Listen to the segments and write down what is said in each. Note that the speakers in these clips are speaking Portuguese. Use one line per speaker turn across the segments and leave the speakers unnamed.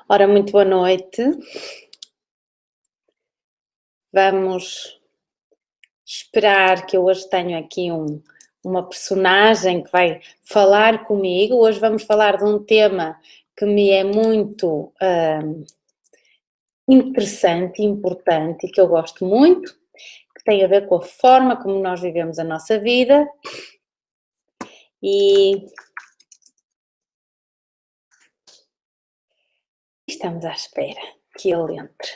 Ora, muito boa noite. Vamos esperar que eu hoje tenho aqui uma personagem que vai falar comigo. Hoje vamos falar de um tema que me é muito interessante e importante e que eu gosto muito, que tem a ver com a forma como nós vivemos a nossa vida e estamos à espera que ele entre.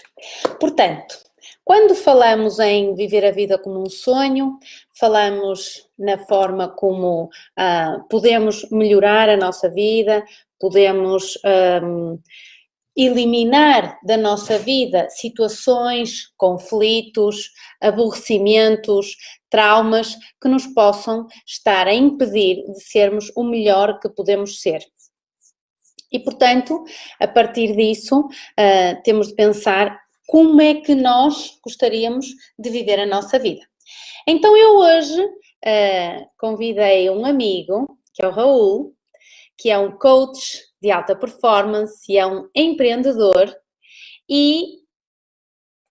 Portanto, quando falamos em viver a vida como um sonho, falamos na forma como podemos melhorar a nossa vida, podemos eliminar da nossa vida situações, conflitos, aborrecimentos, traumas que nos possam estar a impedir de sermos o melhor que podemos ser. E, portanto, a partir disso, temos de pensar como é que nós gostaríamos de viver a nossa vida. Então, eu hoje convidei um amigo, que é o Raul, que é um coach de alta performance e é um empreendedor, e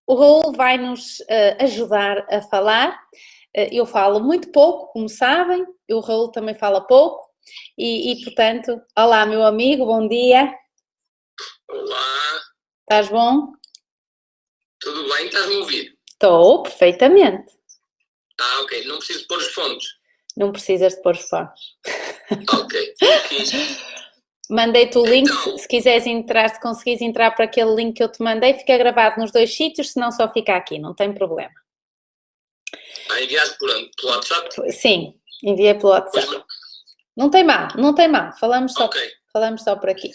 o Raul vai nos ajudar a falar. Eu falo muito pouco, como sabem, o Raul também fala pouco, e portanto, olá meu amigo, bom dia.
Olá.
Estás bom?
Tudo bem? Estás-me a ouvir?
Estou, perfeitamente.
Ok. Não preciso pôr os fones?
Não precisas de pôr os fones.
Ok.
Mandei-te o link,
Então,
se quiseres entrar, se conseguires entrar para aquele link que eu te mandei, fica gravado nos dois sítios, senão só fica aqui, não tem problema.
enviaste por onde? Pelo WhatsApp?
Sim, enviei pelo WhatsApp.
Pois,
Não tem mal, falamos só por aqui.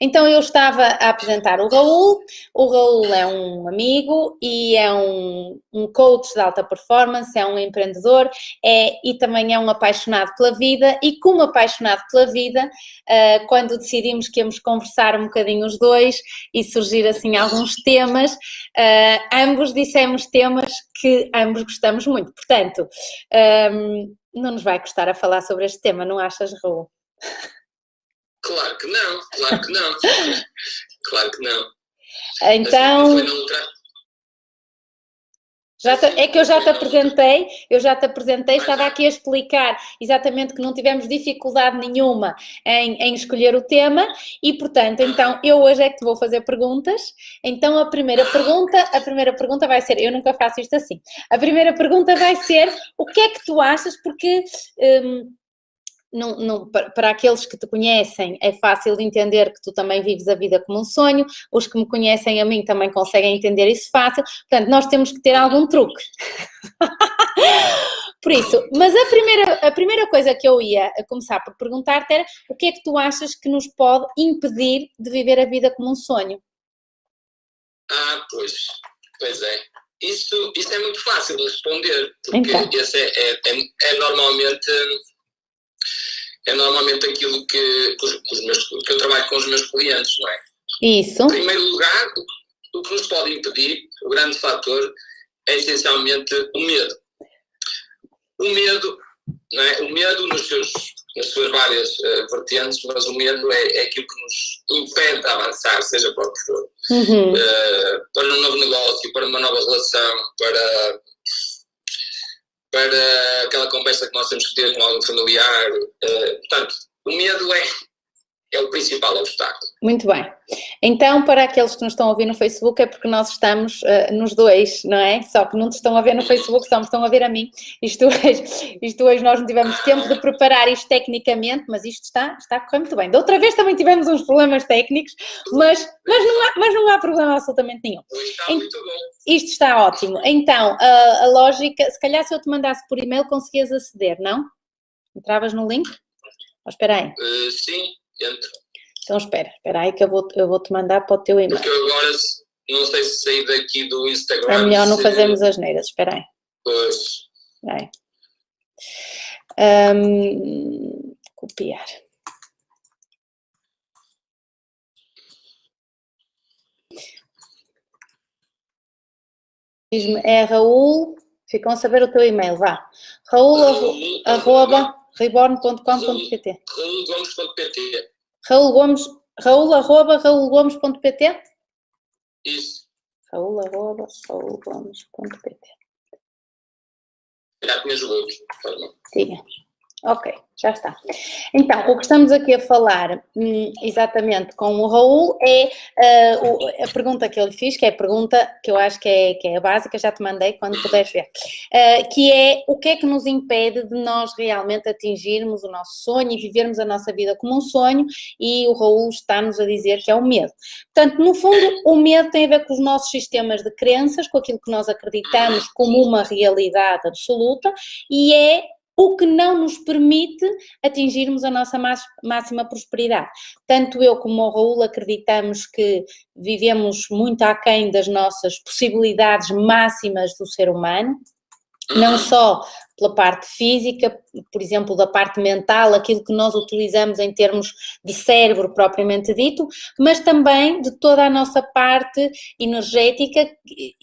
Então eu estava a apresentar o Raul é um amigo e é um coach de alta performance, é um empreendedor e também é um apaixonado pela vida, e como apaixonado pela vida, quando decidimos que íamos conversar um bocadinho os dois e surgir assim alguns temas, ambos dissemos temas que ambos gostamos muito, portanto, não nos vai custar a falar sobre este tema, não achas, Raul?
Claro que não. Claro que não.
Então, é que eu já te apresentei, estava aqui a explicar exatamente que não tivemos dificuldade nenhuma em escolher o tema e, portanto, então eu hoje é que te vou fazer perguntas. Então a primeira pergunta vai ser, eu nunca faço isto assim, a primeira pergunta vai ser, o que é que tu achas, porque para aqueles que te conhecem é fácil de entender que tu também vives a vida como um sonho, os que me conhecem a mim também conseguem entender isso fácil, portanto nós temos que ter algum truque. Por isso, mas a primeira coisa que eu ia começar por perguntar-te era, o que é que tu achas que nos pode impedir de viver a vida como um sonho?
Pois é. Isso é muito fácil de responder, porque
então,
esse é normalmente aquilo que eu trabalho com os meus clientes, não é?
Isso.
Em primeiro lugar, o que nos pode impedir, o grande fator, é essencialmente o medo. O medo, não é? O medo nas suas várias vertentes, mas o medo é aquilo que nos impede de avançar, seja para o que for. Para um novo negócio, para uma nova relação, para aquela conversa que nós temos que ter com algum familiar. Portanto, o medo é o principal obstáculo.
Muito bem. Então, para aqueles que nos estão a ouvir no Facebook, é porque nós estamos nos dois, não é? Só que não te estão a ver no Facebook, só me estão a ver a mim. Isto hoje nós não tivemos tempo de preparar isto tecnicamente, mas isto está a correr muito bem. Da outra vez também tivemos uns problemas técnicos, mas não há problema absolutamente nenhum.
Está muito bom.
Isto está ótimo. Então, a lógica, se calhar se eu te mandasse por e-mail conseguias aceder, não? Entravas no link? Espera aí.
Sim, entro.
Então espera aí que eu vou-te mandar para o teu e-mail.
Porque eu agora não sei se sair daqui do Instagram.
É melhor não fazermos asneiras, espera aí.
Pois.
Espera aí. Copiar. Diz-me, é Raul, ficam a saber o teu e-mail, vá. Raul@reborn.com.pt
raulgomes.pt.
Raul Gomes, Raul@raulgomes.pt?
Isso.
Raul@raulgomes.pt.
Já tinha jogado.
Tinha. Ok, já está. Então, o que estamos aqui a falar exatamente com o Raul é a pergunta que eu lhe fiz, que é a pergunta que eu acho que é a básica, já te mandei quando puderes ver, que é o que é que nos impede de nós realmente atingirmos o nosso sonho e vivermos a nossa vida como um sonho, e o Raul está-nos a dizer que é o medo. Portanto, no fundo, o medo tem a ver com os nossos sistemas de crenças, com aquilo que nós acreditamos como uma realidade absoluta, e é o que não nos permite atingirmos a nossa máxima prosperidade. Tanto eu como o Raul acreditamos que vivemos muito aquém das nossas possibilidades máximas do ser humano, não só pela parte física, por exemplo, da parte mental, aquilo que nós utilizamos em termos de cérebro propriamente dito, mas também de toda a nossa parte energética que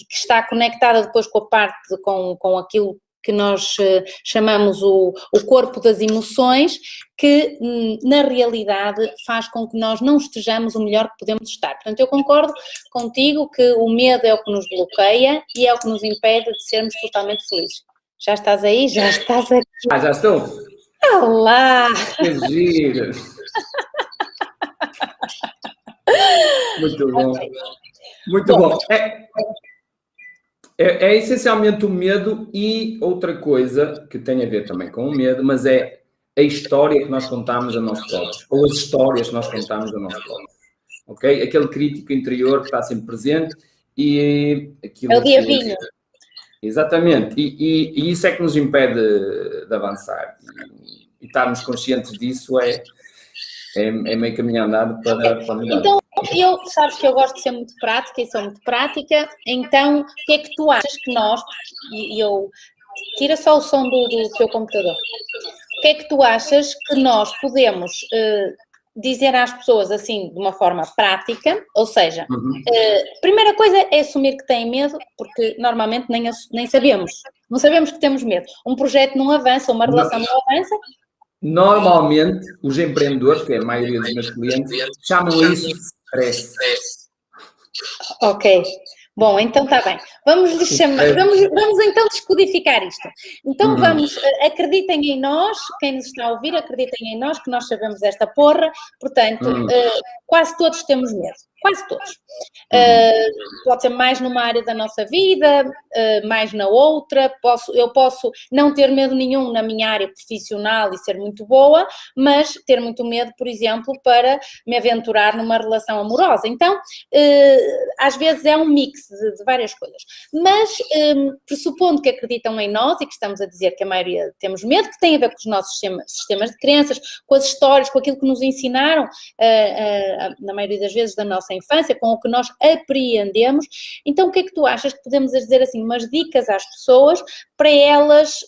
está conectada depois com a parte, com aquilo que nós chamamos o corpo das emoções, que na realidade faz com que nós não estejamos o melhor que podemos estar. Portanto, eu concordo contigo que o medo é o que nos bloqueia e é o que nos impede de sermos totalmente felizes. Já estás aí? Já estás aqui?
Já estou?
Olá!
Que giro! Muito bom.
Okay.
Muito bom. É essencialmente o medo e outra coisa que tem a ver também com o medo, mas é a história que nós contamos a nós próprios, ou as histórias que nós contamos a nós próprios. Ok? Aquele crítico interior que está sempre presente e aquilo.
É o diabinho.
Exatamente. E isso é que nos impede de avançar. E estarmos conscientes disso é meio caminho andado para mudar.
Então, sabes que eu gosto de ser muito prática e sou muito prática, então o que é que tu achas que nós, tira só o som do teu computador, o que é que tu achas que nós podemos dizer às pessoas assim de uma forma prática, ou seja, primeira coisa é assumir que têm medo, porque normalmente nem sabemos, não sabemos que temos medo, um projeto não avança, uma relação não avança.
Normalmente, os empreendedores, que é a maioria dos meus clientes, chamam isso de stress.
Ok. Bom, então está bem. Vamos então descodificar isto. Então acreditem em nós, quem nos está a ouvir, acreditem em nós, que nós sabemos esta porra, portanto, quase todos temos medo. Quase todos. Pode ser mais numa área da nossa vida, mais na outra. Eu posso não ter medo nenhum na minha área profissional e ser muito boa, mas ter muito medo, por exemplo, para me aventurar numa relação amorosa. Então, às vezes é um mix de várias coisas. Mas, pressupondo que acreditam em nós e que estamos a dizer que a maioria temos medo, que tem a ver com os nossos sistemas de crenças, com as histórias, com aquilo que nos ensinaram, na maioria das vezes da nossa infância, com o que nós apreendemos. Então, o que é que tu achas que podemos dizer assim, umas dicas às pessoas para elas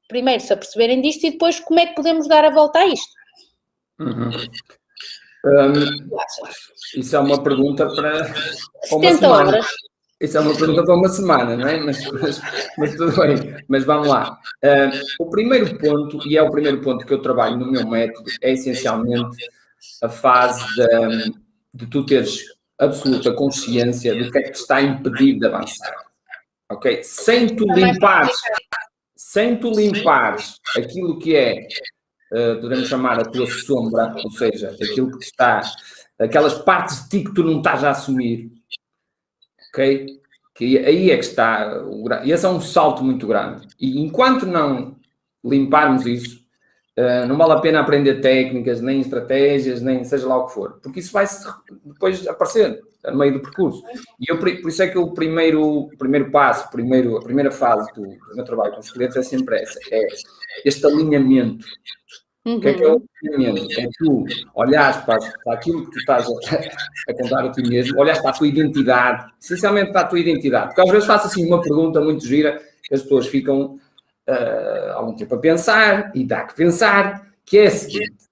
primeiro se aperceberem disto e depois como é que podemos dar a volta a isto?
Isso é uma pergunta para
70 horas.
Isso é uma pergunta para uma semana, não é? Mas tudo bem. Mas vamos lá. O primeiro ponto, e é o primeiro ponto que eu trabalho no meu método, é essencialmente a fase de tu teres absoluta consciência do que é que te está a impedir de avançar. Ok? Sem tu limpares aquilo que é, podemos chamar a tua sombra, ou seja, aquilo que está, aquelas partes de ti que tu não estás a assumir, ok? Que aí é que está, e esse é um salto muito grande. E enquanto não limparmos isso, não vale a pena aprender técnicas, nem estratégias, nem seja lá o que for, porque isso vai depois aparecer no meio do percurso. E por isso é que o primeiro passo, a primeira fase do meu trabalho com os clientes é sempre essa, é este alinhamento. O que é o alinhamento? É tu olhares para aquilo que tu estás a contar a ti mesmo, olhares para a tua identidade, essencialmente para a tua identidade, porque às vezes faço assim uma pergunta muito gira, que as pessoas ficam algum tempo a pensar, e dá que pensar, que é a seguinte,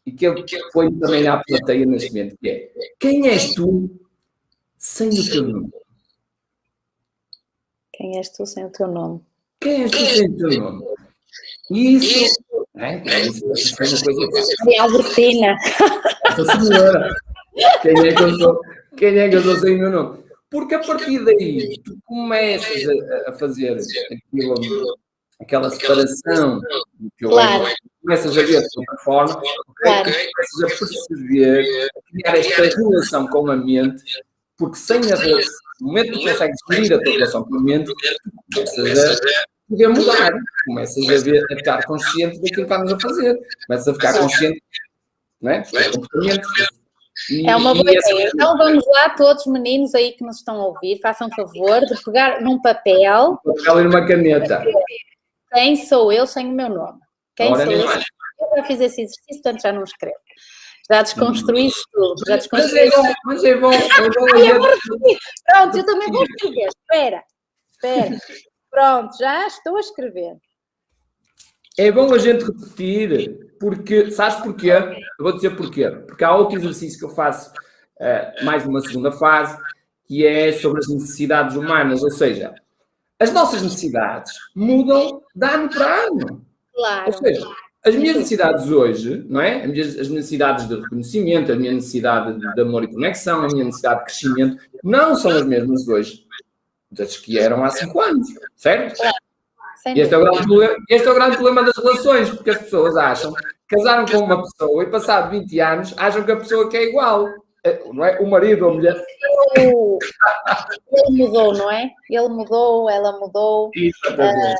e que eu ponho também à plateia neste momento, que é: quem és tu sem o teu nome?
Quem és tu sem o teu nome?
Quem és tu sem o teu nome? E isso É, isso é uma coisa.
E a Albertina.
Essa senhora. Quem é que eu sou sem o meu nome? Porque a partir daí tu começas a fazer aquela separação do teu
Claro.
ego, começas a ver de outra forma,
Claro.
começas a perceber, a criar esta relação com a mente, porque sem a relação, no momento que tu consegues gerir a tua relação com a mente, tu começas a poder mudar, começas a ver, a estar consciente daquilo que estás a fazer, começas a ficar consciente, não é? Dos teus comportamentos.
É uma boa ideia. Então vamos lá, todos meninos aí que nos estão a ouvir, façam favor de pegar num papel.
Um papel e numa caneta.
Quem sou eu sem o meu nome? Quem
Ora,
sou eu? Eu já fiz esse exercício, portanto já não escrevo. Já desconstruí isso tudo. Já desconstruí isso.
Mas é bom.
Pronto, eu também vou escrever. Espera. Pronto, já estou a escrever.
É bom a gente repetir, porque, sabes porquê? Eu vou dizer porquê. Porque há outro exercício que eu faço, mais numa segunda fase, que é sobre as necessidades humanas, ou seja, as nossas necessidades mudam de ano para ano.
Claro.
Ou seja, as minhas necessidades hoje, não é? As necessidades de reconhecimento, a minha necessidade de amor e conexão, a minha necessidade de crescimento, não são as mesmas hoje das que eram há 5 anos, certo?
Claro.
Este é o grande problema das relações, porque as pessoas acham, casaram com uma pessoa e passado 20 anos acham que a pessoa que é igual, não é? O marido ou a mulher.
Ele mudou, não é? Ele mudou, ela mudou.
Exatamente.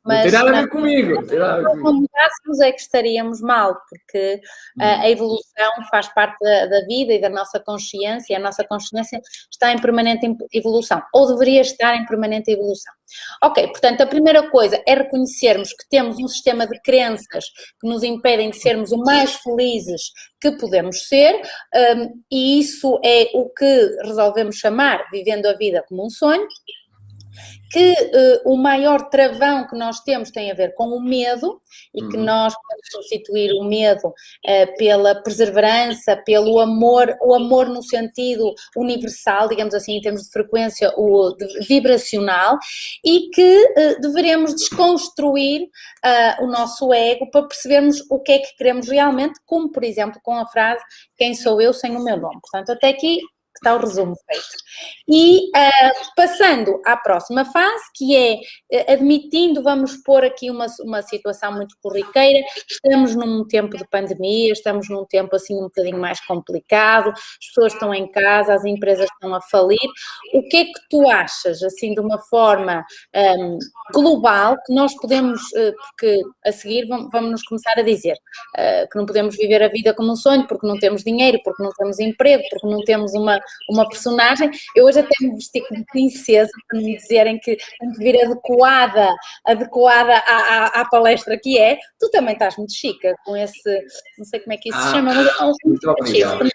Não tem nada a ver comigo. Se
não mudássemos é que estaríamos mal, porque a evolução faz parte da vida e da nossa consciência, e a nossa consciência está em permanente evolução, ou deveria estar em permanente evolução. Ok, portanto, a primeira coisa é reconhecermos que temos um sistema de crenças que nos impedem de sermos o mais felizes que podemos ser, e isso é o que resolvemos chamar vivendo a vida como um sonho. Que o maior travão que nós temos tem a ver com o medo e que nós podemos substituir o medo pela perseverança, pelo amor, o amor no sentido universal, digamos assim, em termos de frequência vibracional, e que deveremos desconstruir o nosso ego para percebermos o que é que queremos realmente, como por exemplo com a frase "Quem sou eu sem o meu nome?". Portanto, até aqui está o resumo feito. E passando à próxima fase, que é admitindo, vamos pôr aqui uma situação muito corriqueira, estamos num tempo de pandemia, estamos num tempo assim um bocadinho mais complicado, as pessoas estão em casa, as empresas estão a falir. O que é que tu achas, assim, de uma forma global, que nós podemos, porque a seguir vamos nos começar a dizer que não podemos viver a vida como um sonho, porque não temos dinheiro, porque não temos emprego, porque não temos uma personagem. Eu hoje até me vesti como princesa para me dizerem que tenho que vir adequada à palestra que é. Tu também estás muito chique com esse, não sei como é que isso se chama, mas é
muito obrigado.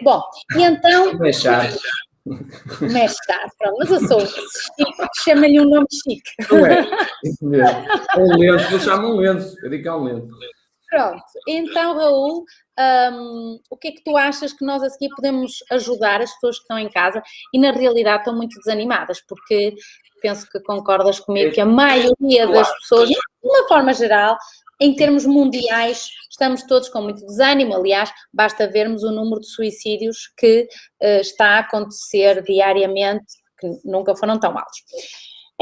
Bom, e então...
Mexe,
pronto, mas eu sou chique, chama-lhe um nome chique.
Não é? Isso mesmo. Um lenço, eu chamo um lenço, eu digo que é um lenço.
Pronto, então Raul, o que é que tu achas que nós a seguir podemos ajudar as pessoas que estão em casa e na realidade estão muito desanimadas, porque penso que concordas comigo que a maioria das pessoas, de uma forma geral, em termos mundiais, estamos todos com muito desânimo. Aliás, basta vermos o número de suicídios que está a acontecer diariamente, que nunca foram tão altos.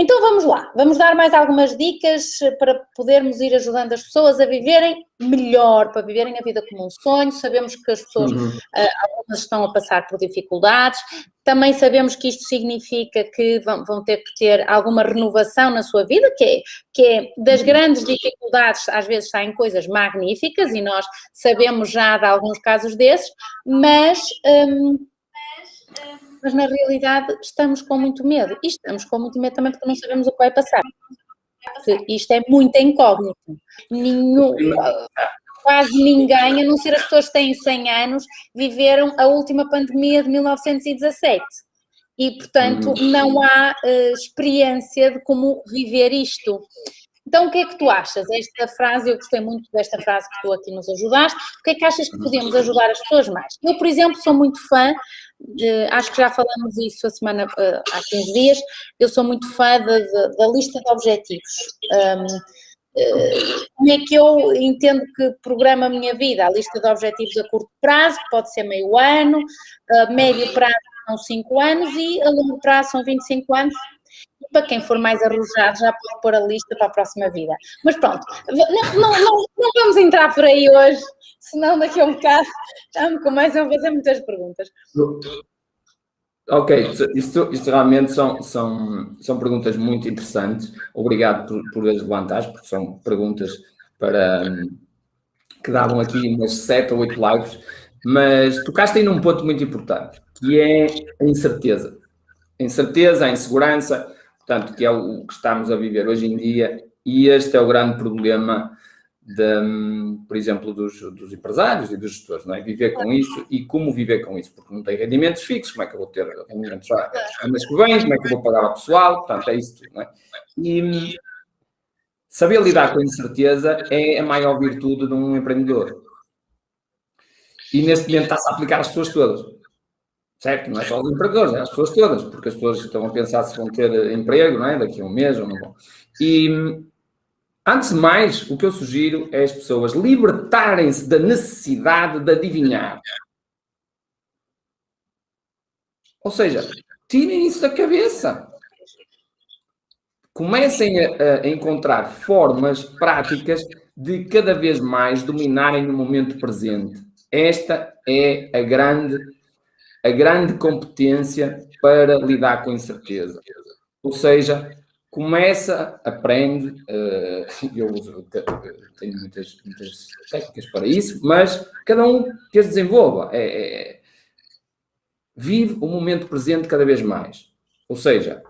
Então vamos lá, vamos dar mais algumas dicas para podermos ir ajudando as pessoas a viverem melhor, para viverem a vida como um sonho. Sabemos que as pessoas, algumas estão a passar por dificuldades, também sabemos que isto significa que vão ter que ter alguma renovação na sua vida, que é das grandes dificuldades, às vezes saem coisas magníficas e nós sabemos já de alguns casos desses, mas na realidade estamos com muito medo. E estamos com muito medo também porque não sabemos o que vai passar. Porque isto é muito incógnito. Quase ninguém, a não ser as pessoas que têm 100 anos, viveram a última pandemia de 1917. E, portanto, não há experiência de como viver isto. Então, o que é que tu achas? Esta frase, eu gostei muito desta frase que tu aqui nos ajudaste. O que é que achas que podemos ajudar as pessoas mais? Eu, por exemplo, sou muito fã, acho que já falamos isso há 15 dias, eu sou muito fã da lista de objetivos. como é que eu entendo que programa a minha vida? A lista de objetivos a curto prazo, que pode ser meio ano, a médio prazo são 5 anos e a longo prazo são 25 anos. Para quem for mais arrojado, já pode pôr a lista para a próxima vida. Mas pronto, não vamos entrar por aí hoje, senão daqui a um bocado já me começam a fazer muitas perguntas.
Ok, isto realmente são perguntas muito interessantes. Obrigado por as levantares, porque são perguntas que davam aqui umas 7 ou 8 lives, mas tocaste aí num ponto muito importante, que é a incerteza. A incerteza, a insegurança, portanto, que é o que estamos a viver hoje em dia, e este é o grande problema, por exemplo, dos empresários e dos gestores, não é? Viver com isso e como viver com isso, porque não tem rendimentos fixos, como é que eu vou ter rendimentos no mês que vem, como é que eu vou pagar ao pessoal, portanto, é isso tudo, não é? E saber lidar com a incerteza é a maior virtude de um empreendedor. E neste momento está-se a aplicar às pessoas todas. Certo? Não é só os empregadores, é as pessoas todas, porque as pessoas estão a pensar se vão ter emprego, não é? Daqui a um mês ou não vão. E, antes de mais, o que eu sugiro é as pessoas libertarem-se da necessidade de adivinhar. Ou seja, tirem isso da cabeça. Comecem a encontrar formas práticas de cada vez mais dominarem no momento presente. Esta é a grande competência para lidar com a incerteza. Ou seja, começa, aprende, eu tenho muitas técnicas para isso, mas cada um que as desenvolva. Vive o momento presente cada vez mais. Ou seja,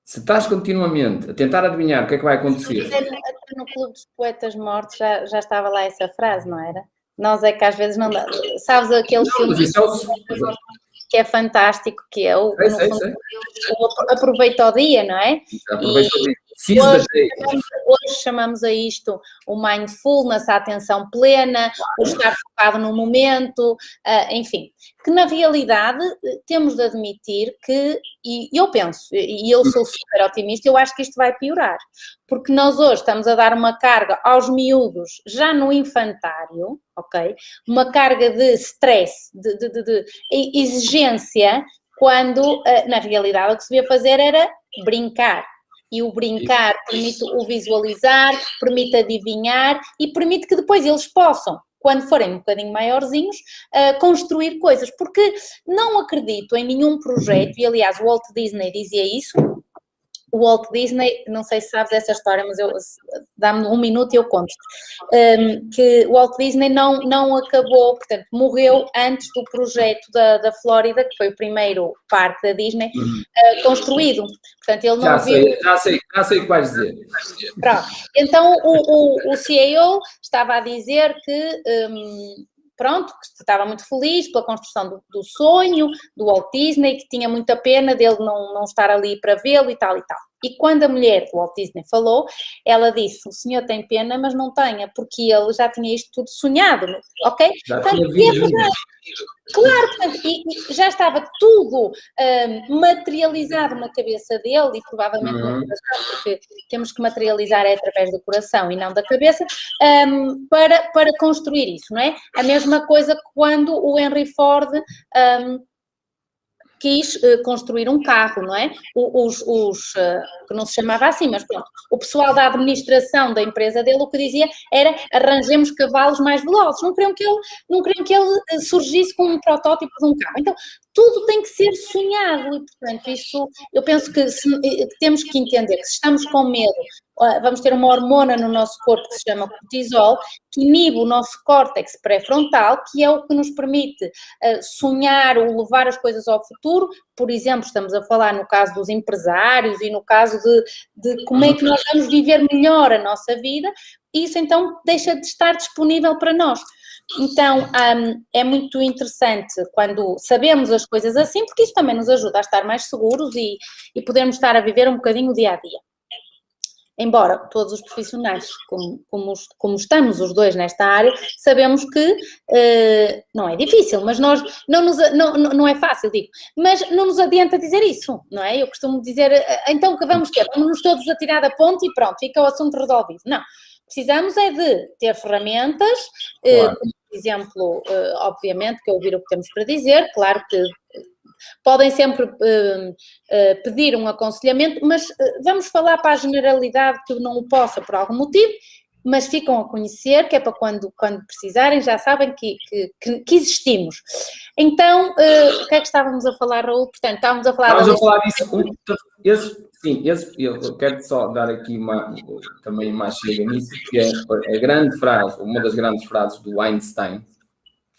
se estás continuamente a tentar adivinhar o que é que vai acontecer...
Até no Clube dos Poetas Mortos já estava lá essa frase, não era? Nós é que às vezes não dá. Sabes aquele filme que é fantástico, que é o aproveita o dia, não é?
Aproveita o dia.
Hoje chamamos a isto o mindfulness, a atenção plena, o estar focado no momento, enfim, que na realidade temos de admitir que, e eu penso, e eu sou super otimista, eu acho que isto vai piorar, porque nós hoje estamos a dar uma carga aos miúdos, já no infantário, ok? Uma carga de stress, de exigência, quando na realidade o que se devia fazer era brincar. E o brincar permite o visualizar, permite adivinhar e permite que depois eles possam, quando forem um bocadinho maiorzinhos, construir coisas. Porque não acredito em nenhum projeto, e aliás o Walt Disney dizia isso. O Walt Disney, não sei se sabes essa história, mas dá-me um minuto e eu conto-te, que o Walt Disney não acabou, portanto, morreu antes do projeto da Flórida, que foi o primeiro parque da Disney, construído. Portanto, ele não viu...
Já sei o que vais dizer.
Pronto. Então, o CEO estava a dizer que... pronto, que estava muito feliz pela construção do sonho, do Walt Disney, que tinha muita pena dele não estar ali para vê-lo e tal e tal. E quando a mulher do Walt Disney falou, ela disse, o senhor tem pena, mas não tenha, porque ele já tinha isto tudo sonhado, ok? Portanto, claro, portanto, e já estava tudo materializado na cabeça dele e provavelmente no coração, porque temos que materializar através do coração e não da cabeça, para construir isso, não é? A mesma coisa que quando o Henry Ford quis construir um carro, não é? Que não se chamava assim, mas pronto, o pessoal da administração da empresa dele o que dizia era arranjemos cavalos mais velozes, não queriam que ele surgisse com um protótipo de um carro. Então, tudo tem que ser sonhado e, portanto, isso, eu penso que temos que entender que se estamos com medo, vamos ter uma hormona no nosso corpo que se chama cortisol, que inibe o nosso córtex pré-frontal, que é o que nos permite sonhar ou levar as coisas ao futuro. Por exemplo, estamos a falar no caso dos empresários e no caso de como é que nós vamos viver melhor a nossa vida, isso então deixa de estar disponível para nós. Então, é muito interessante quando sabemos as coisas assim, porque isso também nos ajuda a estar mais seguros e podermos estar a viver um bocadinho o dia a dia. embora todos os profissionais, como estamos os dois nesta área, sabemos que não é difícil, mas nós não é fácil, digo, mas não nos adianta dizer isso, não é? Eu costumo dizer, então que vamos quê? Vamos todos atirar da ponte e pronto, fica o assunto resolvido. Não, precisamos é de ter ferramentas,
Claro.
como, por exemplo, obviamente, que ouvir o que temos para dizer, claro que podem sempre pedir um aconselhamento, mas vamos falar para a generalidade que não o possa por algum motivo, mas ficam a conhecer, que é para quando precisarem, já sabem que existimos. Então, o que é que estávamos a falar, Raul? Portanto, estávamos a falar
disso. Eu quero só dar aqui também mais chega nisso, que é a grande frase, uma das grandes frases do Einstein.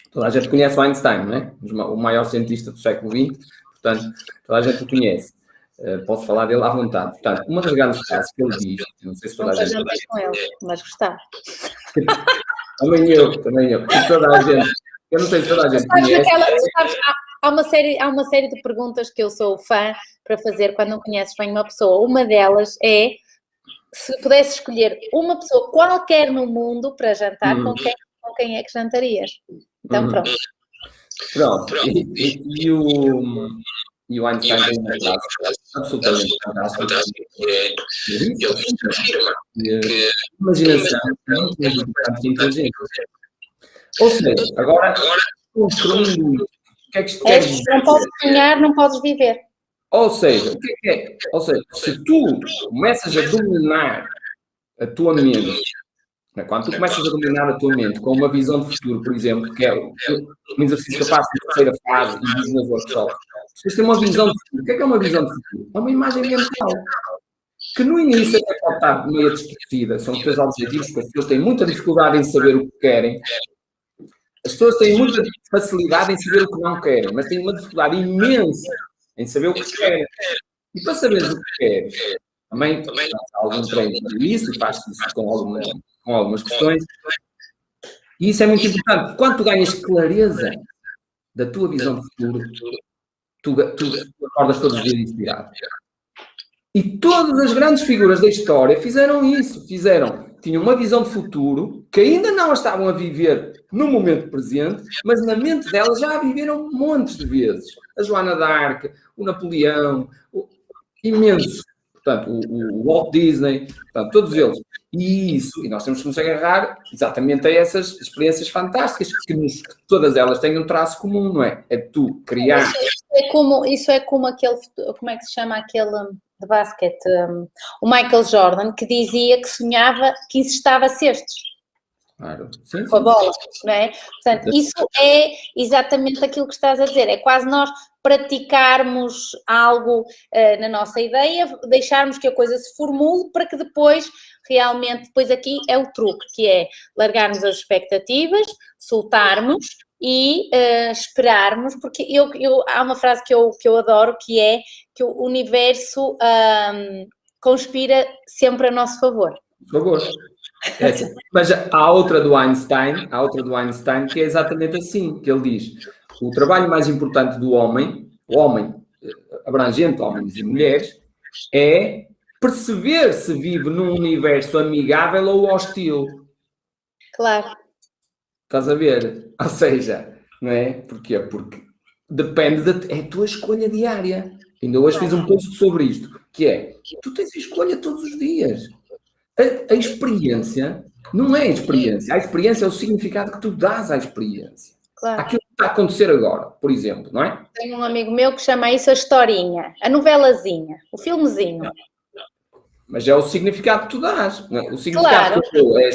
Toda a gente conhece o Einstein, não é? O maior cientista do século XX, portanto, toda a gente o conhece. Posso falar dele à vontade. Portanto, uma das grandes frases que ele diz, não sei se toda a gente...
Não com ele, mas gostava.
Também eu. Toda a gente... Eu não sei se toda a gente conhece.
Há uma série de perguntas que eu sou fã para fazer quando não conheces bem uma pessoa. Uma delas é, se pudesse escolher uma pessoa qualquer no mundo para jantar, com quem é que jantarias? Então, pronto.
Pronto. E o Einstein tem uma frase absolutamente fantástica. Ele afirma que a imaginação é muito mais importante que a inteligência. Ou seja, agora, construindo isso, o que é que isto quer dizer?
Não podes sonhar, não podes viver.
Ou seja, o que é? Ou seja, se tu começas a dominar a tua mente, quando tu começas a dominar a tua mente com uma visão de futuro, por exemplo, que é um exercício que eu faço na terceira fase e diz nos workshops, vocês têm uma visão de futuro. O que é uma visão de futuro? É uma imagem mental. Que no início até pode estar meio distorcida, são os teus objetivos, porque as pessoas têm muita dificuldade em saber o que querem. As pessoas têm muita facilidade em saber o que não querem, mas têm uma dificuldade imensa em saber o que querem. E para saberes o que queres, também faz algum treino para isso, e faz isso com algumas questões. E isso é muito importante. Quando tu ganhas clareza da tua visão de futuro, tu acordas todos os dias inspirado. E todas as grandes figuras da história fizeram isso. Tinham uma visão de futuro que ainda não a estavam a viver no momento presente, mas na mente delas já a viveram montes de vezes. A Joana d'Arc, o Napoleão, imensos. Portanto, o Walt Disney, portanto, todos eles. E nós temos que nos agarrar exatamente a essas experiências fantásticas, que todas elas têm um traço comum, não é? É tu criar.
Isso é como aquele, como é que se chama aquele de basquete? O Michael Jordan, que dizia que sonhava que estava cestos.
Claro. Sim,
com a bola, não é? Portanto, isso é exatamente aquilo que estás a dizer, é quase nós praticarmos algo na nossa ideia, deixarmos que a coisa se formule para que depois, realmente, depois aqui é o truque, que é largarmos as expectativas, soltarmos e esperarmos, porque há uma frase que eu adoro, que é que o universo conspira sempre a nosso favor.
Por favor. Mas há outra do Einstein que é exatamente assim, que ele diz: o trabalho mais importante do homem, o homem abrangente, homens e mulheres, é perceber se vive num universo amigável ou hostil.
Claro.
Estás a ver? Ou seja, não é? Porquê? Porque depende é a tua escolha diária. Ainda hoje fiz um post sobre isto, que é, tu tens escolha todos os dias. A experiência não é a experiência. A experiência é o significado que tu dás à experiência. Claro. Aquilo que está a acontecer agora, por exemplo, não é?
Tenho um amigo meu que chama isso a historinha, a novelazinha, o filmezinho.
Mas é o significado que tu dás. Não é? O significado que eu dou é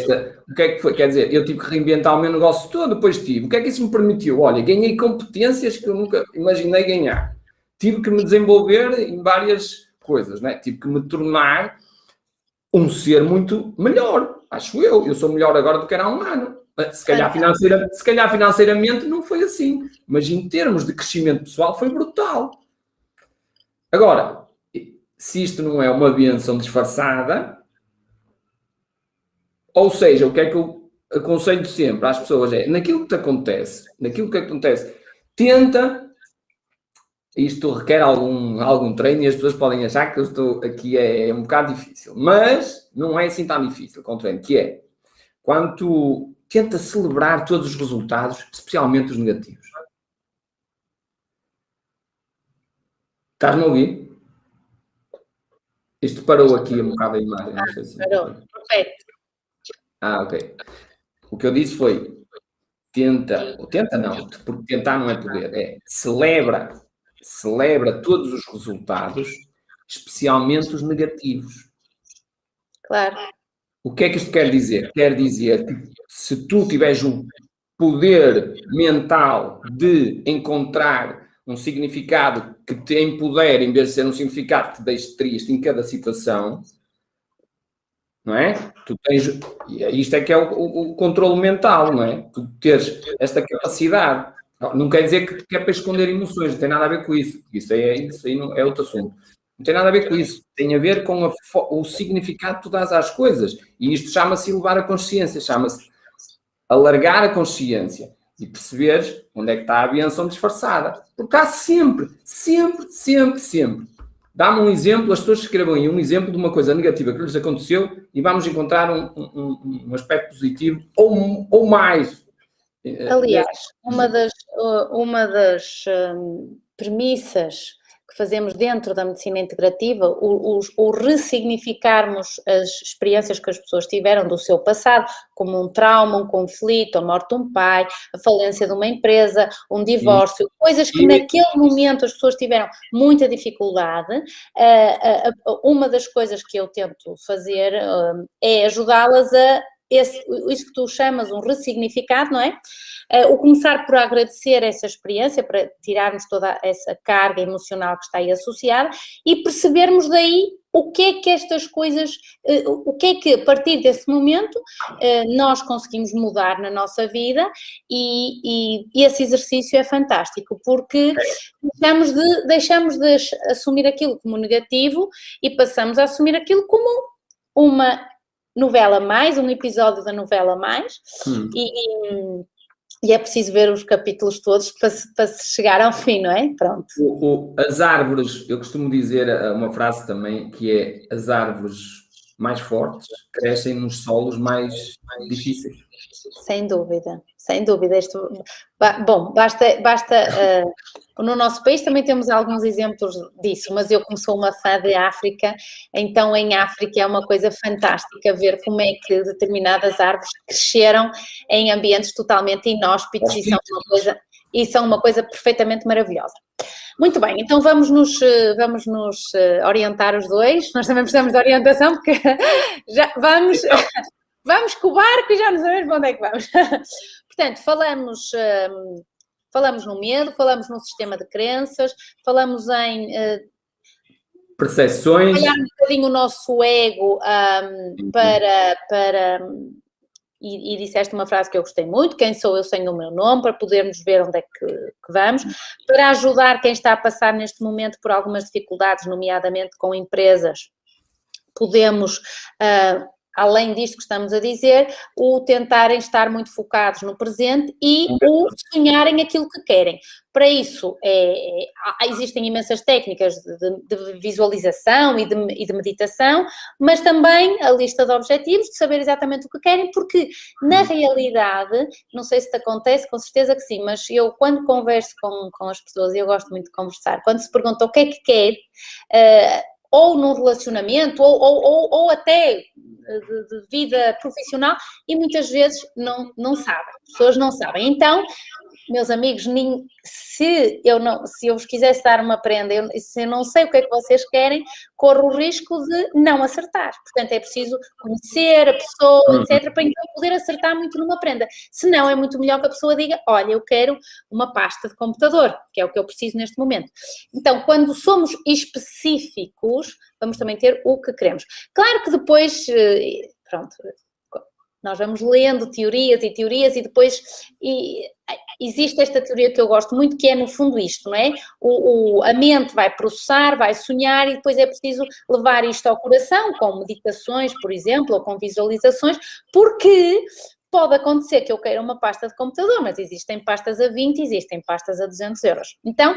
o que é que foi? Quer dizer, eu tive que reinventar o meu negócio todo, depois tive. O que é que isso me permitiu? Olha, ganhei competências que eu nunca imaginei ganhar. Tive que me desenvolver em várias coisas, não é? Tive que me tornar um ser muito melhor, acho eu. Eu sou melhor agora do que era há um ano. Se calhar financeiramente não foi assim, mas em termos de crescimento pessoal foi brutal. Agora, se isto não é uma bênção disfarçada, ou seja, o que é que eu aconselho sempre às pessoas é, naquilo que te acontece, tenta isto requer algum treino e as pessoas podem achar que eu estou aqui é um bocado difícil. Mas não é assim tão difícil com o treino, que é quando tu tenta celebrar todos os resultados, especialmente os negativos. Estás-me a ouvir? Isto parou aqui um bocado a imagem, não sei se...
Parou, repete.
Ok. O que eu disse foi, tenta não, porque tentar não é poder, é celebra todos os resultados, especialmente os negativos.
Claro.
O que é que isto quer dizer? Quer dizer que se tu tiveres o poder mental de encontrar um significado que te empodere, em vez de ser um significado que te deixe triste em cada situação, não é? Tu tens, isto é que é o controle mental, não é? Tu teres esta capacidade. Não quer dizer que é para esconder emoções, não tem nada a ver com isso. Isso aí não, é outro assunto. Não tem nada a ver com isso. Tem a ver com o significado que tu dás às coisas. E isto chama-se elevar a consciência, chama-se alargar a consciência e perceberes onde é que está a bênção disfarçada. Porque há sempre. Dá-me um exemplo, as pessoas escrevam aí um exemplo de uma coisa negativa que lhes aconteceu e vamos encontrar um aspecto positivo ou mais.
Aliás, uma das premissas que fazemos dentro da medicina integrativa, o ressignificarmos as experiências que as pessoas tiveram do seu passado, como um trauma, um conflito, a morte de um pai, a falência de uma empresa, um divórcio, coisas que naquele momento as pessoas tiveram muita dificuldade. Uma das coisas que eu tento fazer é ajudá-las a isso que tu chamas um ressignificado, não é? O começar por agradecer essa experiência, para tirarmos toda essa carga emocional que está aí associada e percebermos daí o que é que estas coisas, o que é que a partir desse momento nós conseguimos mudar na nossa vida e esse exercício é fantástico, porque deixamos de assumir aquilo como negativo e passamos a assumir aquilo como uma novela mais, um episódio da novela mais, e é preciso ver os capítulos todos para se chegar ao fim, não é? Pronto.
As árvores, eu costumo dizer uma frase também, que é as árvores mais fortes crescem nos solos mais difíceis.
Sem dúvida. Bom, basta no nosso país também temos alguns exemplos disso, mas eu, como sou uma fã de África, então em África é uma coisa fantástica ver como é que determinadas árvores cresceram em ambientes totalmente inóspitos e são uma coisa perfeitamente maravilhosa. Muito bem, então vamos nos orientar os dois. Nós também precisamos de orientação, porque já vamos com o barco e já não sabemos para onde é que vamos. Portanto, falamos no medo, falamos no sistema de crenças, falamos em
percepções,
trabalhar um bocadinho o nosso ego e disseste uma frase que eu gostei muito: quem sou eu sem o meu nome, para podermos ver onde é que vamos, para ajudar quem está a passar neste momento por algumas dificuldades, nomeadamente com empresas. Podemos, além disto que estamos a dizer, o tentarem estar muito focados no presente e o sonharem aquilo que querem. Para isso, existem imensas técnicas de visualização e de meditação, mas também a lista de objetivos, de saber exatamente o que querem, porque, na realidade, não sei se te acontece, com certeza que sim, mas eu, quando converso com as pessoas, e eu gosto muito de conversar, quando se pergunta o que é que quer, ou num relacionamento, ou até de vida profissional, e muitas vezes não sabem, as pessoas não sabem. Então, meus amigos, se eu vos quisesse dar uma prenda, se eu não sei o que é que vocês querem, corro o risco de não acertar. Portanto, é preciso conhecer a pessoa, etc., para então poder acertar muito numa prenda. Senão, é muito melhor que a pessoa diga: olha, eu quero uma pasta de computador, que é o que eu preciso neste momento. Então, quando somos específicos, vamos também ter o que queremos. Claro que depois, pronto, nós vamos lendo teorias e depois existe esta teoria que eu gosto muito, que é no fundo isto, não é? A mente vai processar, vai sonhar, e depois é preciso levar isto ao coração, com meditações, por exemplo, ou com visualizações, porque pode acontecer que eu queira uma pasta de computador, mas existem pastas a 20, existem pastas a 200 euros. Então,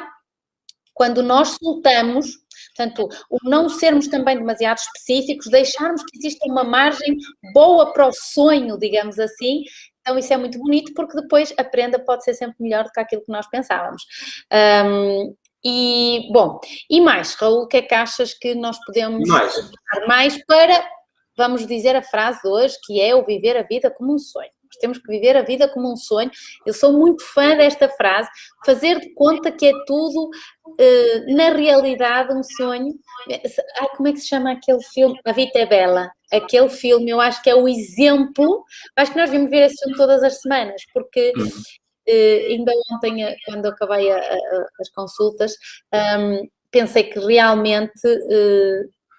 quando nós soltamos, portanto, o não sermos também demasiado específicos, deixarmos que exista uma margem boa para o sonho, digamos assim, então isso é muito bonito, porque depois a prenda pode ser sempre melhor do que aquilo que nós pensávamos. E, bom, e mais, Raul, o que é que achas que nós podemos dar mais para, vamos dizer a frase de hoje, que é o viver a vida como um sonho. Nós temos que viver a vida como um sonho. Eu sou muito fã desta frase, fazer de conta que é tudo, na realidade, um sonho. Como é que se chama aquele filme? A Vita é Bela. Aquele filme, eu acho que é o exemplo, acho que nós vimos ver esse filme todas as semanas, porque ainda ontem, quando acabei as consultas, pensei que realmente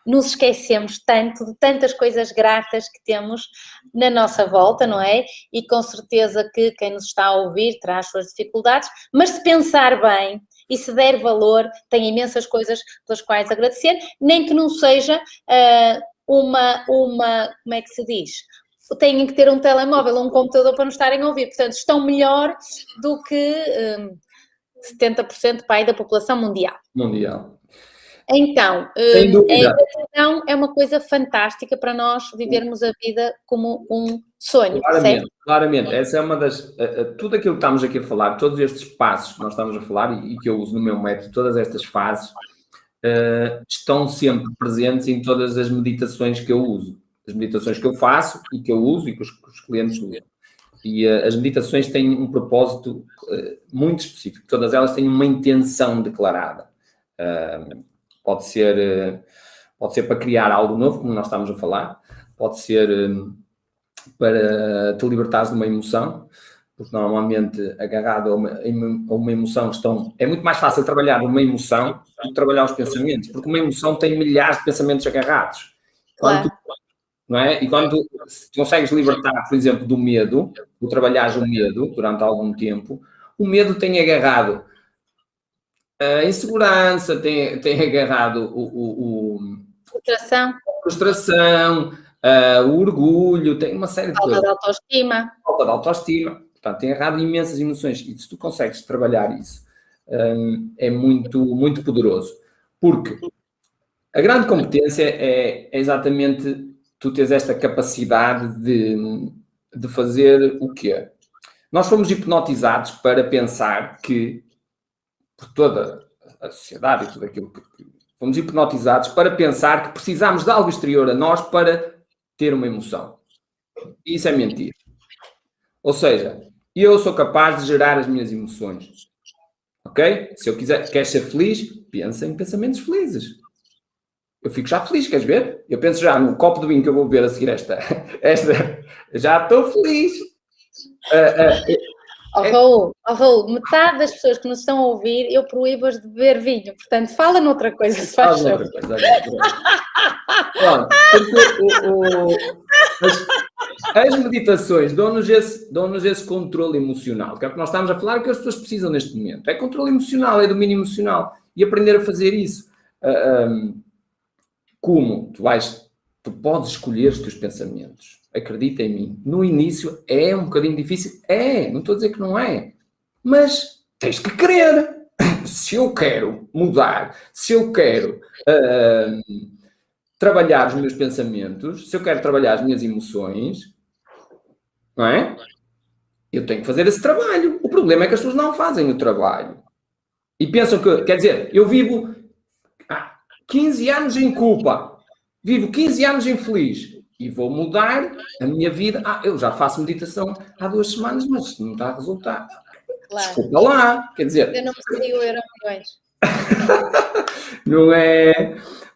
nos esquecemos tanto de tantas coisas gratas que temos na nossa volta, não é? E com certeza que quem nos está a ouvir terá as suas dificuldades, mas se pensar bem e se der valor, tem imensas coisas pelas quais agradecer, nem que não seja como é que se diz? Têm que ter um telemóvel ou um computador para nos estarem a ouvir. Portanto, estão melhor do que 70% da população mundial. Então, a gratidão é uma coisa fantástica para nós vivermos a vida como um sonho.
Claramente. Essa é uma das... tudo aquilo que estamos aqui a falar, todos estes passos que nós estamos a falar e que eu uso no meu método, todas estas fases, estão sempre presentes em todas as meditações que eu uso. As meditações que eu faço e que eu uso e que os clientes usam. E as meditações têm um propósito muito específico. Todas elas têm uma intenção declarada. Pode ser para criar algo novo, como nós estamos a falar. Pode ser para te libertares de uma emoção, porque normalmente agarrado a uma emoção é muito mais fácil trabalhar uma emoção do que trabalhar os pensamentos, porque uma emoção tem milhares de pensamentos agarrados.
Claro.
Não é? E quando consegues libertar, por exemplo, do medo, ou trabalhares o medo durante algum tempo, o medo tem agarrado a insegurança, tem agarrado frustração, o orgulho, tem uma série de coisas.
Falta de autoestima.
Portanto, tem agarrado imensas emoções. E se tu consegues trabalhar isso, é muito, muito poderoso. Porque a grande competência é exatamente tu teres esta capacidade de fazer o quê? Nós fomos hipnotizados para pensar que, por toda a sociedade e tudo aquilo que fomos hipnotizados para pensar que precisamos de algo exterior a nós para ter uma emoção. E isso é mentira. Ou seja, eu sou capaz de gerar as minhas emoções. Ok? Se eu queres ser feliz, pensa em pensamentos felizes. Eu fico já feliz, queres ver? Eu penso já no copo de vinho que eu vou beber a seguir esta já estou feliz.
Raul, metade das pessoas que nos estão a ouvir, eu proíbo-as de beber vinho. Portanto, fala noutra coisa, se faz favor.
Pronto, as meditações dão-nos esse controle emocional, que é o que nós estamos a falar, que as pessoas precisam neste momento. É controle emocional, é domínio emocional. E aprender a fazer isso. Como? Tu podes escolher os teus pensamentos. Acredita em mim. No início é um bocadinho difícil. Não estou a dizer que não é. Mas tens que querer. Se eu quero mudar, se eu quero trabalhar os meus pensamentos, se eu quero trabalhar as minhas emoções, não é? Eu tenho que fazer esse trabalho. O problema é que as pessoas não fazem o trabalho. E pensam que, quer dizer, eu vivo 15 anos em culpa, vivo 15 anos infeliz e vou mudar a minha vida. Eu já faço meditação há 2 semanas, mas não está a resultar. Claro. Desculpa lá, quer dizer...
Eu não consegui o Euromilhões.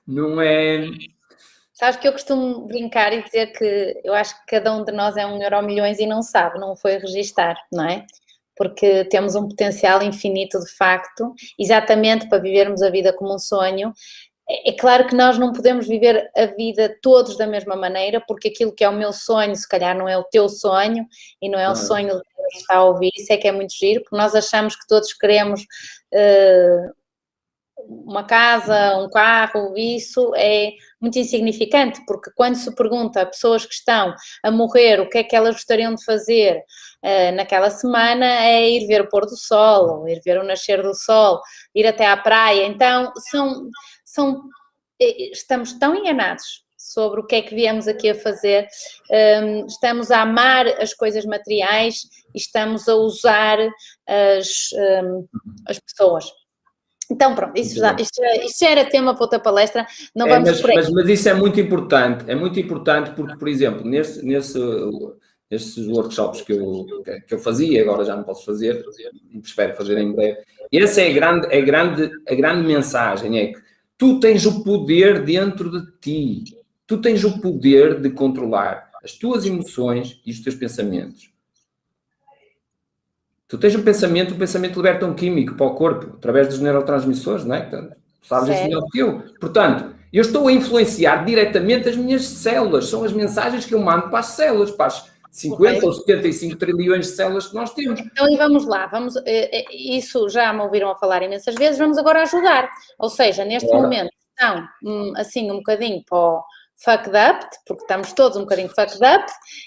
Não é...
Sabes que eu costumo brincar e dizer que eu acho que cada um de nós é um Euromilhões e não sabe, não foi registar, não é? Porque temos um potencial infinito de facto, exatamente para vivermos a vida como um sonho. É claro que nós não podemos viver a vida todos da mesma maneira, porque aquilo que é o meu sonho, se calhar não é o teu sonho, e não é o sonho de quem está a ouvir, isso é que é muito giro, porque nós achamos que todos queremos uma casa, um carro, isso é muito insignificante, porque quando se pergunta a pessoas que estão a morrer o que é que elas gostariam de fazer naquela semana, é ir ver o pôr do sol, ou ir ver o nascer do sol, ir até à praia. Então, estamos tão enganados sobre o que é que viemos aqui a fazer, estamos a amar as coisas materiais e estamos a usar as pessoas. Então, pronto, isto já era tema para outra palestra, não vamos por aí.
Mas isso é muito importante porque, por exemplo, nesses workshops que eu fazia, agora já não posso fazer, e espero fazer em breve, essa é a grande mensagem, é que tu tens o poder dentro de ti, tu tens o poder de controlar as tuas emoções e os teus pensamentos. Tu tens o pensamento liberta um químico para o corpo, através dos neurotransmissores, não é? Portanto, sabes isso melhor do que eu. Portanto, eu estou a influenciar diretamente as minhas células, são as mensagens que eu mando para as células, para as 50 ou 75 trilhões de células que nós temos.
Então, e vamos lá, isso já me ouviram a falar imensas vezes, vamos agora ajudar. Ou seja, neste momento estão assim um bocadinho para o fucked up, porque estamos todos um bocadinho fucked up,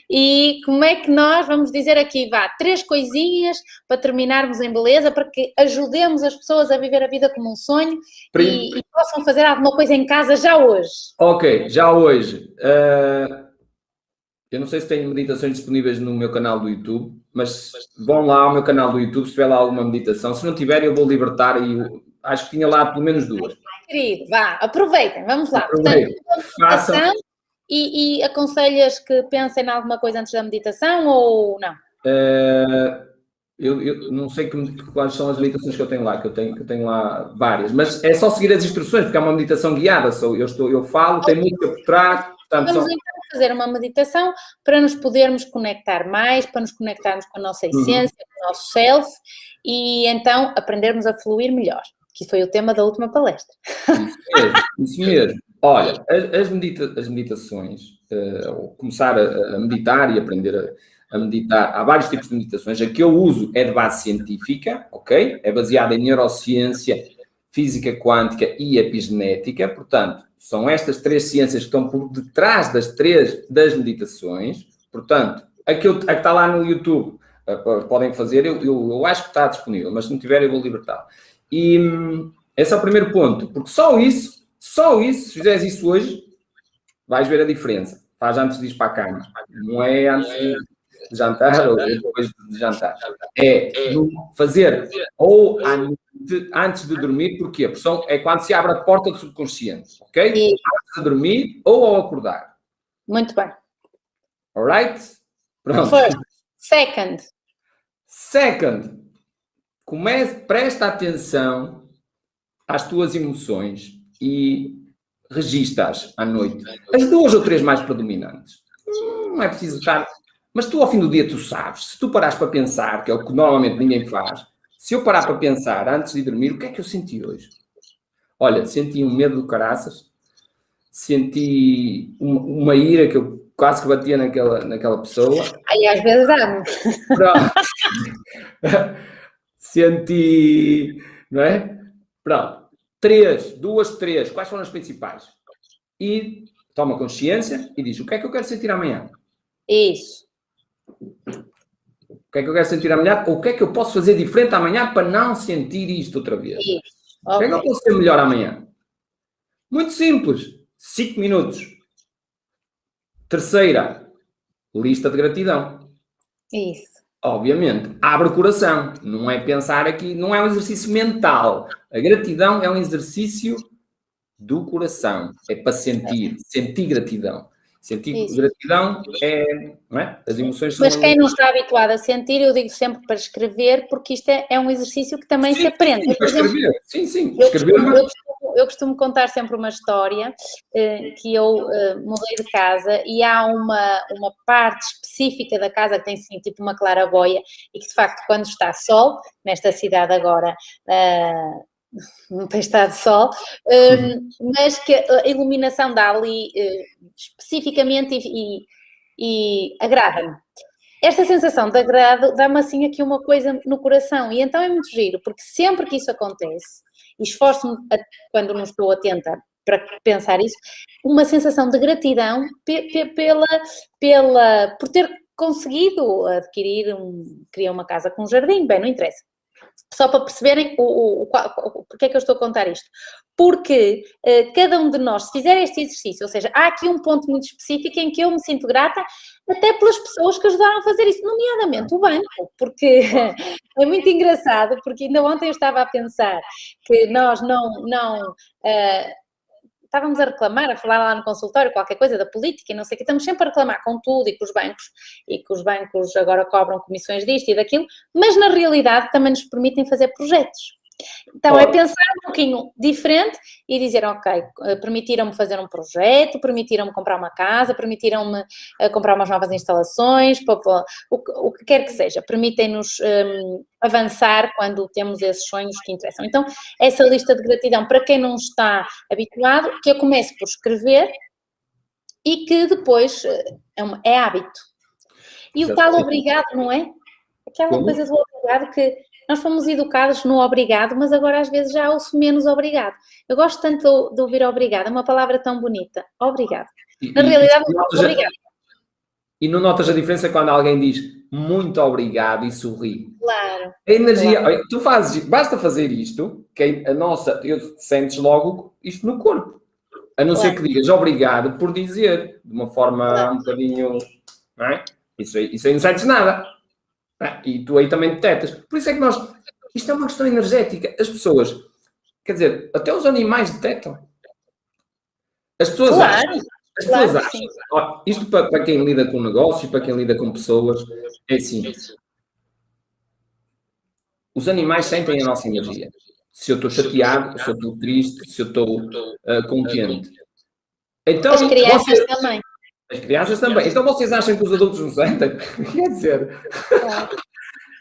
e como é que nós vamos dizer aqui, 3 coisinhas para terminarmos em beleza, para que ajudemos as pessoas a viver a vida como um sonho e possam fazer alguma coisa em casa já hoje.
Ok, já hoje. Eu não sei se tenho meditações disponíveis no meu canal do YouTube, mas vão lá ao meu canal do YouTube se tiver lá alguma meditação. Se não tiver, eu vou libertar e acho que tinha lá pelo menos 2.
Querido, aproveitem, vamos lá.
Aproveitem.
Portanto, e aconselhas que pensem em alguma coisa antes da meditação ou não?
Eu não sei quais são as meditações que eu tenho lá, que eu tenho lá várias, mas é só seguir as instruções, porque é uma meditação guiada, eu falo, tem música por trás. Portanto,
vamos então fazer uma meditação para nos podermos conectar mais, para nos conectarmos com a nossa essência, com o nosso self, e então aprendermos a fluir melhor, que foi o tema da última palestra.
Isso mesmo. Olha, as meditações, começar a meditar e aprender a meditar, há vários tipos de meditações. A que eu uso é de base científica, ok? É baseada em neurociência, física quântica e epigenética. Portanto, são estas 3 ciências que estão por detrás das meditações. Portanto, a que está lá no YouTube, podem fazer, eu acho que está disponível, mas se não tiver eu vou libertar. E esse é o primeiro ponto, porque só isso, se fizeres isso hoje, vais ver a diferença. Faz antes de ir para a cama. Não é antes de jantar ou depois de jantar. É fazer ou antes de dormir, porquê? Porque é quando se abre a porta do subconsciente, ok? Antes de dormir ou ao acordar.
Muito bem.
Alright? Pronto.
First. Second.
Presta atenção às tuas emoções e registas à noite. As 2 ou 3 mais predominantes. Não é preciso estar... Mas tu, ao fim do dia, tu sabes. Se tu parares para pensar, que é o que normalmente ninguém faz, se eu parar para pensar antes de dormir, o que é que eu senti hoje? Olha, senti um medo do caraças, senti uma ira que eu quase que batia naquela pessoa.
Aí às vezes dá-me.
Senti, não é? Pronto. 2, 3, quais foram as principais? E toma consciência e diz, o que é que eu quero sentir amanhã?
Isso.
O que é que eu quero sentir amanhã? Ou o que é que eu posso fazer diferente amanhã para não sentir isto outra vez?
Isso.
Okay. O que é que eu posso ser melhor amanhã? Muito simples. 5 minutos. Terceira, lista de gratidão.
Isso.
Obviamente, abre o coração. Não é pensar aqui, não é um exercício mental. A gratidão é um exercício do coração. É para sentir gratidão. Sentir gratidão não é? As emoções são...
Mas quem não está habituado a sentir, eu digo sempre para escrever, porque isto é um exercício que também se aprende.
Sim, para escrever. Sim.
Eu costumo contar sempre uma história que eu mudei de casa e há uma parte específica da casa que tem assim, tipo uma claraboia e que de facto quando está sol, nesta cidade agora não tem estado sol, mas que a iluminação dá ali especificamente e agrada-me. Esta sensação de agrado dá-me assim aqui uma coisa no coração e então é muito giro, porque sempre que isso acontece, e esforço-me, quando não estou atenta para pensar isso, uma sensação de gratidão por ter conseguido adquirir, queria uma casa com jardim, bem, não interessa. Só para perceberem porque é que eu estou a contar isto. Porque cada um de nós, se fizer este exercício, ou seja, há aqui um ponto muito específico em que eu me sinto grata até pelas pessoas que ajudaram a fazer isso, nomeadamente o banco, porque é muito engraçado, porque ainda ontem eu estava a pensar que nós não estávamos a reclamar, a falar lá no consultório, qualquer coisa da política e não sei o que, estamos sempre a reclamar com tudo e que os bancos agora cobram comissões disto e daquilo, mas na realidade também nos permitem fazer projetos. Então é pensar um pouquinho diferente e dizer, ok, permitiram-me fazer um projeto, permitiram-me comprar uma casa, permitiram-me comprar umas novas instalações, o que quer que seja, permitem-nos avançar quando temos esses sonhos que interessam. Então, essa lista de gratidão, para quem não está habituado, que eu comece por escrever e que depois é hábito. E o tal obrigado, não é? Aquela coisa do obrigado que nós fomos educados no obrigado, mas agora às vezes já ouço menos obrigado. Eu gosto tanto de ouvir obrigado, é uma palavra tão bonita. Obrigado. Na realidade, obrigado.
E não notas a diferença quando alguém diz muito obrigado e sorri?
Claro.
A energia, claro. Tu basta fazer isto, que sentes logo isto no corpo. A não ser que digas obrigado por dizer, de uma forma um bocadinho, não é? Isso aí não sentes nada. E tu aí também detectas. Por isso é que isto é uma questão energética. As pessoas, quer dizer, até os animais detectam. As pessoas acham. As pessoas acham. Isto para quem lida com negócios, para quem lida com pessoas, é assim. Os animais sentem a nossa energia. Se eu estou chateado, se eu estou triste, se eu estou contente. Então,
as crianças também.
As crianças também. Então vocês acham que os adultos não sentem? Quer dizer,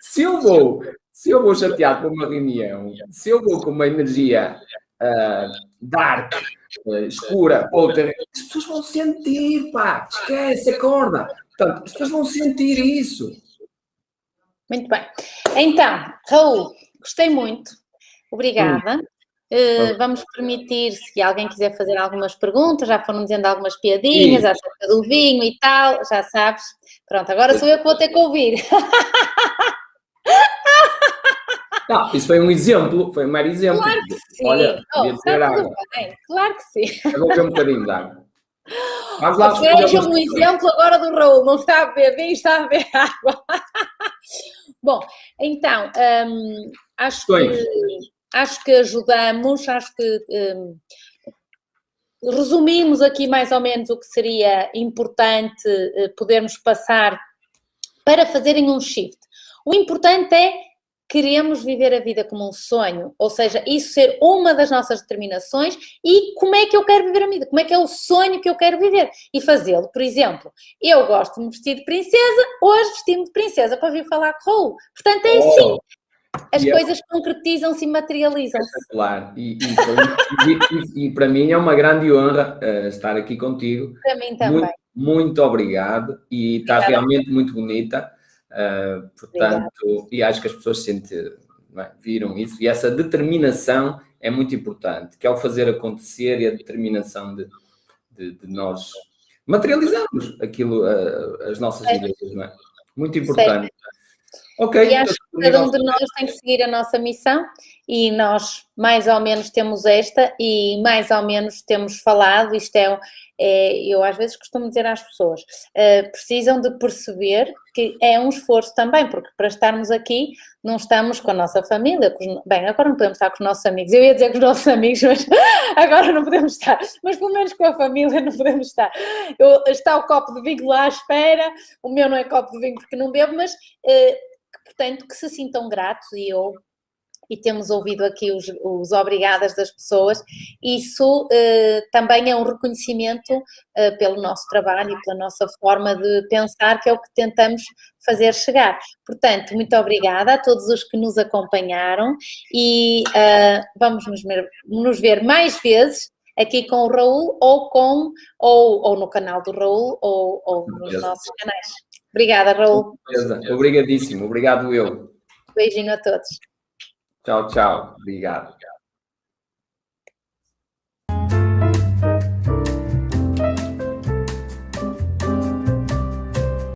se eu vou chateado por uma reunião, se eu vou com uma energia dark, escura, as pessoas vão sentir, pá, esquece, acorda. Portanto, as pessoas vão sentir isso.
Muito bem. Então, Raul, gostei muito. Obrigada. Vamos permitir, se alguém quiser fazer algumas perguntas, já foram dizendo algumas piadinhas acerca do vinho e tal, já sabes. Pronto, agora sou eu que vou ter que ouvir.
Não, isso foi um exemplo, foi um mero exemplo.
Claro que sim.
Olha,
claro que sim.
Eu vou ver um bocadinho de água.
Veja um exemplo agora do Raul, não está a beber vinho, está a beber água. Bom, então, acho que ajudamos, acho que resumimos aqui mais ou menos o que seria importante podermos passar para fazerem um shift. O importante é queremos viver a vida como um sonho, ou seja, isso ser uma das nossas determinações e como é que eu quero viver a vida, como é que é o sonho que eu quero viver e fazê-lo. Por exemplo, eu gosto de me vestir de princesa, hoje vesti-me de princesa para vir falar com o Raul. Portanto, é assim. As coisas concretizam-se e materializam-se.
Claro, e para mim é uma grande honra estar aqui contigo.
Para mim também.
Muito obrigado e estás realmente muito bonita. Portanto, e acho que as pessoas viram isso e essa determinação é muito importante, que é o fazer acontecer e a determinação de nós materializarmos aquilo, as nossas ideias, não é? Muito importante.
E acho que cada um de nós tem que seguir a nossa missão e nós mais ou menos temos esta e mais ou menos temos falado, isto eu às vezes costumo dizer às pessoas, precisam de perceber que é um esforço também, porque para estarmos aqui não estamos com a nossa família, bem, agora não podemos estar com os nossos amigos, eu ia dizer com os nossos amigos, mas agora não podemos estar, mas pelo menos com a família não podemos estar. Está o copo de vinho lá à espera, o meu não é copo de vinho porque não bebo, mas portanto que se sintam gratos e temos ouvido aqui os obrigadas das pessoas, isso também é um reconhecimento pelo nosso trabalho e pela nossa forma de pensar, que é o que tentamos fazer chegar. Portanto, muito obrigada a todos os que nos acompanharam e vamos nos ver mais vezes aqui com o Raul ou no canal do Raul ou nos nossos canais. Obrigada, Raul.
Obrigadíssimo. Obrigado eu.
Beijinho a todos.
Tchau, tchau. Obrigado.